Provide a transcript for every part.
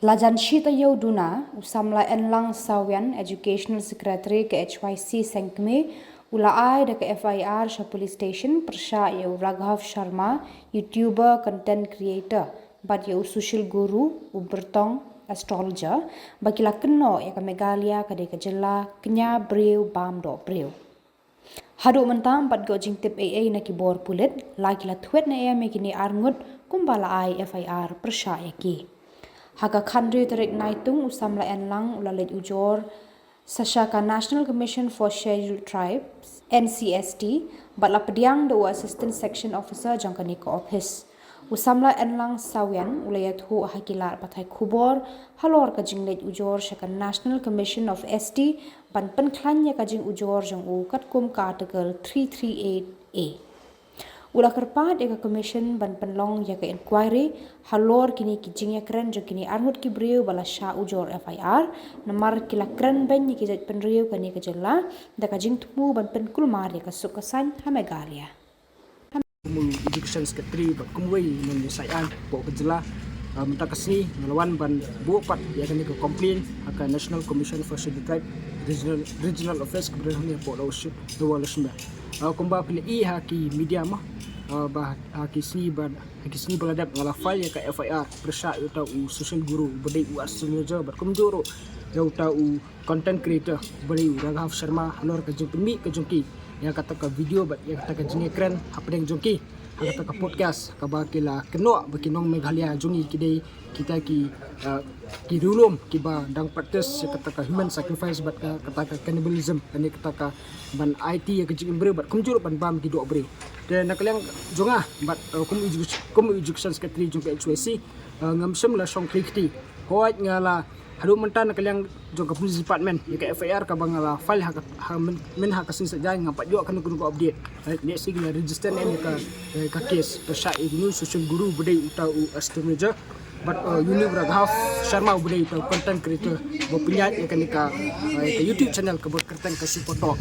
Lajan Shita Yauduna, Samla Enlang Sawian, Educational Secretary ke HYC Sengkme, Ulaai de ke FIR Sha Police Station, Persha Yau Raghav Sharma, YouTuber, Content Creator, Bat Yau Social Guru, Ubertong, Astrologer, Bakila Keno, Yaka Meghalaya, Khuborjylla, Kenya Breu, Bamdo Breu. Hadu mentang pat gojing tip AA na Khubor Pulit, lagi la thuet na ea megini arngut kumbala ai FIR Persha yaki. Haga khandri tarik naitung Samla Enlang ulalit ujor Sashaka National Commission for Scheduled Tribes NCST batla pediang do Assistant Section Officer jangkani ko office Usamla Enlang Sawian ulayat hu hakilar patai Khubor Halor ka jinglet ujor Shaka National Commission of ST ban penklanya ka jing ujor jang u katkum ka article 338A Ula kerpa deka commission ban penlong ya ke inquiry Halor kini kijing ya keren jo kini arnut ki breu bala sha ujor FIR namar kila keren ben ki jat penriu kani Khuborjylla da kajing tumu ban pen kulmar ya kasuk kasan ha Meghalaya Education Secretary bat kumway ng Sawian po Khuborjylla minta kasih ngelawan ban bupat ya kani ke complain aka National Commission for Scheduled Tribe Regional Office kebetulan ni po lawsuit dua lawsuit kumba pilih haki media mah bah haki sini baladap ngala file ya ka FIR Persha utau social guru bedai astrologer bat kumjoro ya utau content creator bedai Raghav Sharma Halor ka jengpemi ka jengki yang kata ka video bat yang kata ka jenge keren apa deng jengki kata ka podcast ka bakila keno bakinong Meghalaya jongi kidai kita ki dulum ki ba dang practice kata ka human sacrifice bat kata ka cannibalism ani kata ka ban IT ya ka jeng bre bat kumjoro ban bam ki do bre dan nakaliang jonga bat kum education secretary jong HYC ngamsem la Shong krikti hoat ngala hadu mentan nakaliang jong ka police department ya ka FIR ka bangala file ha men ha kasin saja ngapat jo kan ko update ni sigla register ni ka case Persha ini social guru bedai utau astrologer but Uni Raghav Sharma budai utau content creator berpenyat ya kan ka YouTube channel Khuborkhasi ka support talk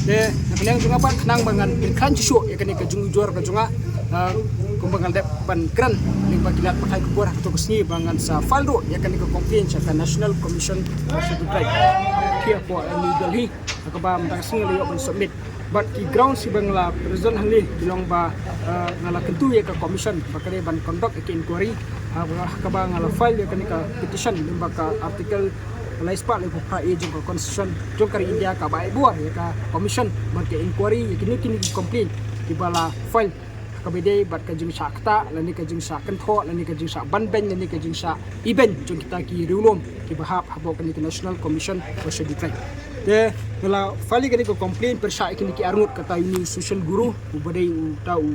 de nakaliang jonga pat nang bangan kan show ya kan ka jung jor ka jonga kumbangal dep pan kran ning bagilat pakai Khubor atau kesni bangan sa faldo ya kan ka complain sa National Commission for Scheduled Tribe kia po illegal hi ka ba mtang sing liyo ban submit but the ground si bangla prison hali bilong ba ngala kentu ya ka commission bakare ban conduct inquiry ka ba ngala file ya kan ka petition limba ka article laispa le pa jong ka constitution jong kari India ka ba buar ya ka commission ban ke inquiry kini complain di bala file kabede bat ka jing sakta lani ka jing sa kentho lani ka jing sa banben lani ka jing sa event jong kita ki riulom ki bahap habo kan ki National Commission for Scheduled Tribe de la fali kan ko complain Persha kini ki arngut kata ini social guru ubadai utau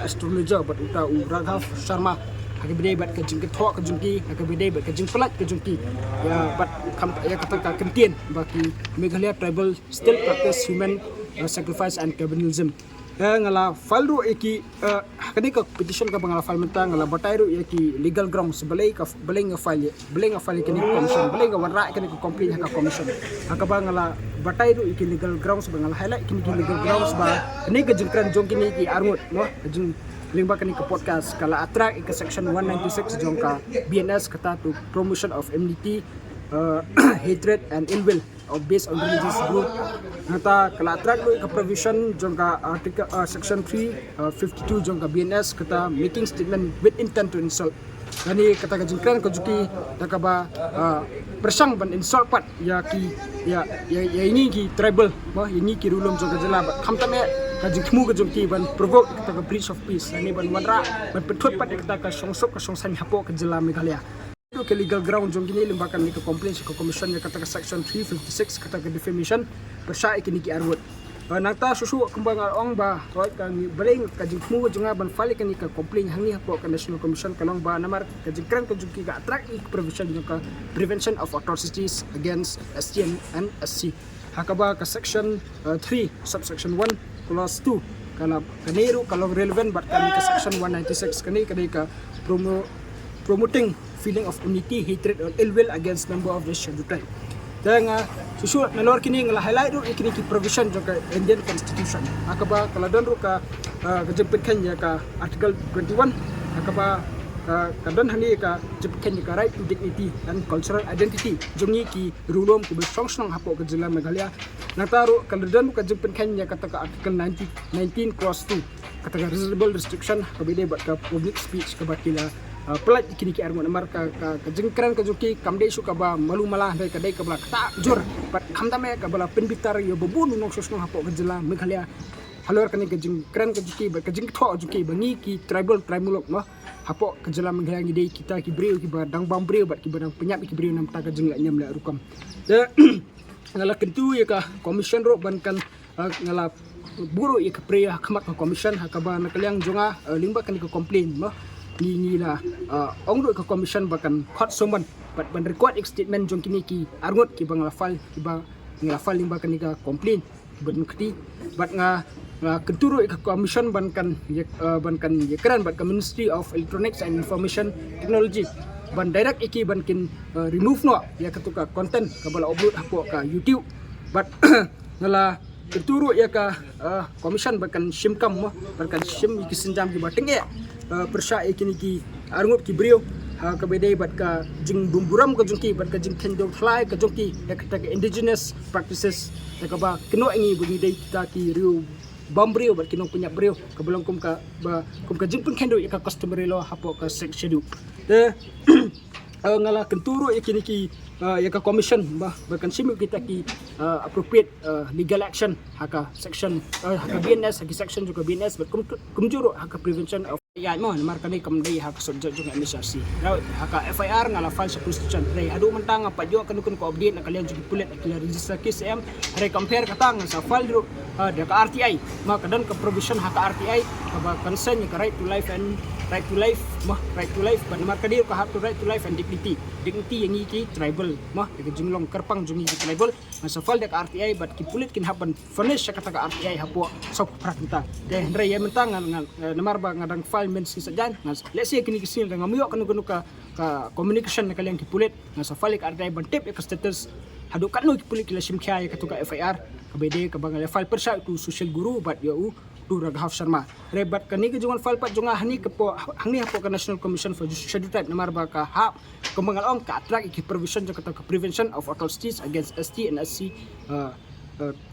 astrologer bat utau Raghav Sharma hakabede bat ka jing kentho ka jungki hakabede bat ka jing pelat ka jungki ya bat kam ya kata ka kentien baki Meghalaya tribal still practice human sacrifice and cannibalism ngala faldo eki kani ka petition ka bangala file mentang ngala batairu eki legal grounds belai ka beleng file kani commission beleng warra kani ka complain ka commission akaba ngala batairu eki legal grounds bangala highlight kini legal grounds ba kani ka jengkran jong kini ki arngut no jeng lingba kani ka podcast kala attract ka section 196 jong ka BNS kata to promotion of enmity hatred and ill will or based on religious group nata kala attract ka provision jong ka article section 352 jong ka BNS kata making statement with intent to insult kani kata ka jingkran ko juki takaba persang ban insult pat ya ini ki tribal ba ini ki rulom jong ka jela khamtame ka jingmu ka jongki ban provoke kata ka breach of peace ani ban wanra ban petut pat kata ka songsop ka songsan hapo ka jela Meghalaya ke legal ground jong kini limbakan ni ka complaint ka commission ya kata ka section 356 kata ka defamation Persha kini ki arwot nata susu kumbang ong ba right ka baleng ka jingmu jonga ban file kani ka complaint hangi hapo ka National Commission kalong ba namar ka jingkran ka jungki ka attract provision jong ka prevention of atrocities against ST and SC hakaba ka section 3 subsection 1 clause 2 kana kaniru kalong relevant bat kani ka section 196 kani ka promoting feeling of unity, hatred or ill will against member of the scheduled tribe. Dan susu nalor kini ngala highlight ru kini ki provision jong ka Indian Constitution. Akaba kala don ru ka kejempit kan ya ka article 21 akaba kadang hani ka jepken ka right to dignity and cultural identity jongi ki rulom ki bersong hapo ke jela Meghalaya nataru kadang ka jepken kenya kata ka article 19 clause 2 kata ka reasonable restriction ka bede bat ka public speech ka bakila pelat kini ki armo namar ka jengkran ka joki kamde su ka ba malu malah dai ka dai ka bala ta jur bat khamdame ka bala penbitar yo bobun nong sosno hapo ke jela Meghalaya Halor kani kejeng keren kejuki kejeng tho juki bangi ki tribal mulok mah hapo kejela Meghalaya ngi kita ki breu ki badang bang breu bat ki badang penyap ki breu nam ta kejeng la nyam la rukam de ngala kentu ya ka commission ro ban kan ngala buru ya ka preya khamat ka commission hakaba nakaliang jonga limba kan ka complain mah ni la ong ro ka commission bakan hot someone bat ban record statement jong kini ki arngot ki bang lafal ki bang lafal limba kan ka complain ban keti bat nga kenturu ke commission bankan keran ban Ministry of Electronics and Information Technology ban direct iki bankin remove no ya ketuka content ka bala upload hapo ka YouTube but ngala kenturu ya ka commission bankan simkam mo bankan sim iki senjam ki bateng ya persya iki ki arngut ki brio ka bedai bat ka jing bumburam ka jungki bat ka jing kendong fly ka jungki ya kata indigenous practices ya ka ba keno ingi bagi dai kita ki riu bambrio bat kinong punya brio kabelong kum ka jimpun kendo ya ka customer lo hapo ka section de ngala kenturu ya kini ki ya ka commission bahkan simu kita ki appropriate legal action haka section haka BNS haka section juga BNS bat kumjuro haka prevention of ya mo namar kani kamdai haka subject juga MSRC haka FIR ngala file sa constitution ray adu mentang apa jo kan ko update nakalian juga Pulit nakalian register case ray compare katang sa file ro da ka RTI maka dan ka provision haka RTI ka concern ka right to life right to life ban namar kani ka have to right to life and dignity yang iki tribal mah ka jinglong kerpang jungi tribal sa file da ka RTI bat ki Pulit kin haban furnish sa kata ka RTI hapo sa prakita de ray mentang namar ba ngadang file mensi sajan let's say kini kisil nga muyo kanu ka communication na kaliang ki Pulit nga sa file ka RTI ban tip ka status hadu kanu ki Pulit kila simkya ya katuka FIR kabede ka bangal file persya tu social guru bat yo tu Raghaf Sharma rebat kani ke jungan file pat junga hani ke po hani hapo ka National Commission for Judicial Type namar ba ka ha kumbangal ong ka attract ki provision ka prevention of atrocities against ST and SC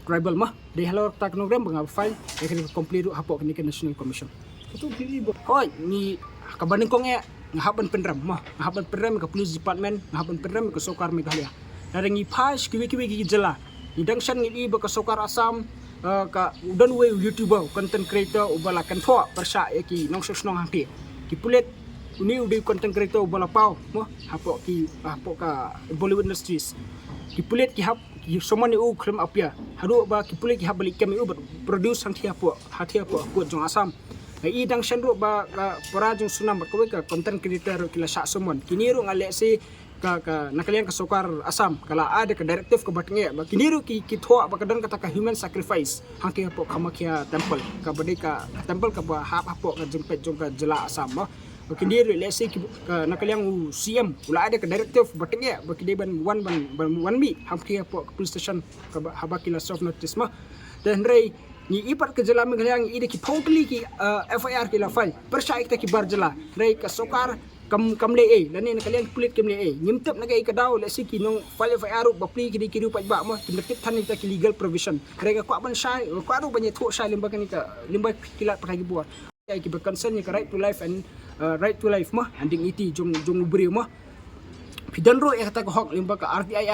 tribal mah de Halor ta kanogram bangal file ya kani complete hapo kani ka National Commission itu kiri hoy ni kabaning kong ya ngahaban penram mah ngahaban penram ka police department ngahaban penram ka sokar Meghalaya darangi pas kiwi ki jela ni dangshan ni ba ka sokar Assam ka udan we YouTuber content creator ubala kan tho persya ki nong sosnong hangti ki Pulit uni udi content creator ubala pau mah hapo ka Bollywood industries ki Pulit ki hap ki someone u krem apia hadu ba ki Pulit ki hab balik kami u produce hangti hapo ku jong Assam ai dang shandro ba porajung sunam ba ka content creator kila sha somon kiniru ngale si ka nakalian ka sokar Assam kala ada ka directive ka batnge ba kiniru ki tho ba kadan kata ka human sacrifice hangki po Kamakhya temple ka badai ka temple ka ba hap po ka jempet jong ka jela Assam ba kiniru let's say ka nakalian CM ula ada ka directive batnge ba kidai ban one mi hangki po police station ka haba kila soft notice ma dan ray ni ipat ke jela Meghalaya ide ki totally ki FIR ki la file persya kita ki bar jela ray ka sokar kamle lani nakalian Pulit kamle nyimtep nagai ka daw la si ki nong file FIR ba pli ki kiru pa ba mo kinetip tan kita ki legal provision ray ka kwa ban shy kwa ro banye tho shy limba kan ka limba kilat pa ki buat ay ki ba concern ni ka right to life and right to life mah and dignity jong ubri mah pidan ro ya kata ko hok limba ka RTI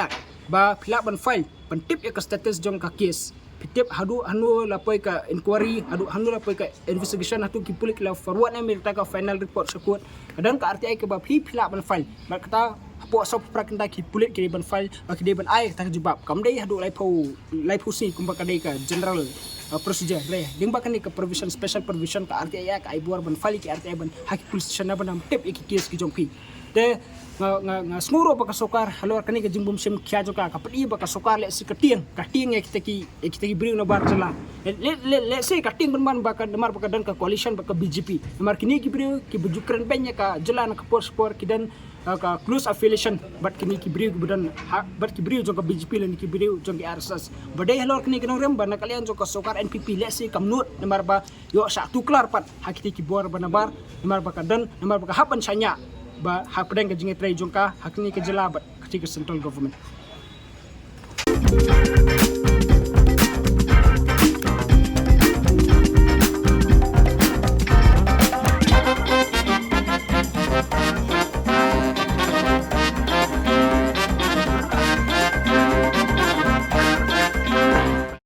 ba pila ban file ban tip ya ka status jong ka case pitip hanu lapoi ka inquiry hanu lapoi ka investigation hatu ki Pulit la forward na mirta ka final report sakut kadang ka RTI ke ba pila ban file mak kata po sop prakenda ki Pulit ki ban file ki ban ai ta jubab kamdai hadu lai phu si kumba kadai ka general procedure re ding ba kan ka provision special provision ka RTI ka ai buar ban file ki RTI ban haki police station na ban tip ki case ki jongpi de nga smuro ba ka sokar Halor kani ka jingbum sim kya jo ka padi ba ka sokar le si kating ya kita ki bring na bar jela le se kating ban ba ka demar ba ka dan ka coalition ba ka BJP demar kini ki bring ki bujukran benya ka jela na ka sport ki dan close affiliation bat kini kibri budan bat kibri jong ka BJP lan kibri jong ki RSS badai halor kini kenong rem bana kalian jong ka sokar NPP lesi kamnut namar ba yo sa tuklar pat hakiti kibor banabar namar ba kadan namar ba hapan sanya ba hak pedang ka jingi tray jong ka hakini ka jela bat ketika central government.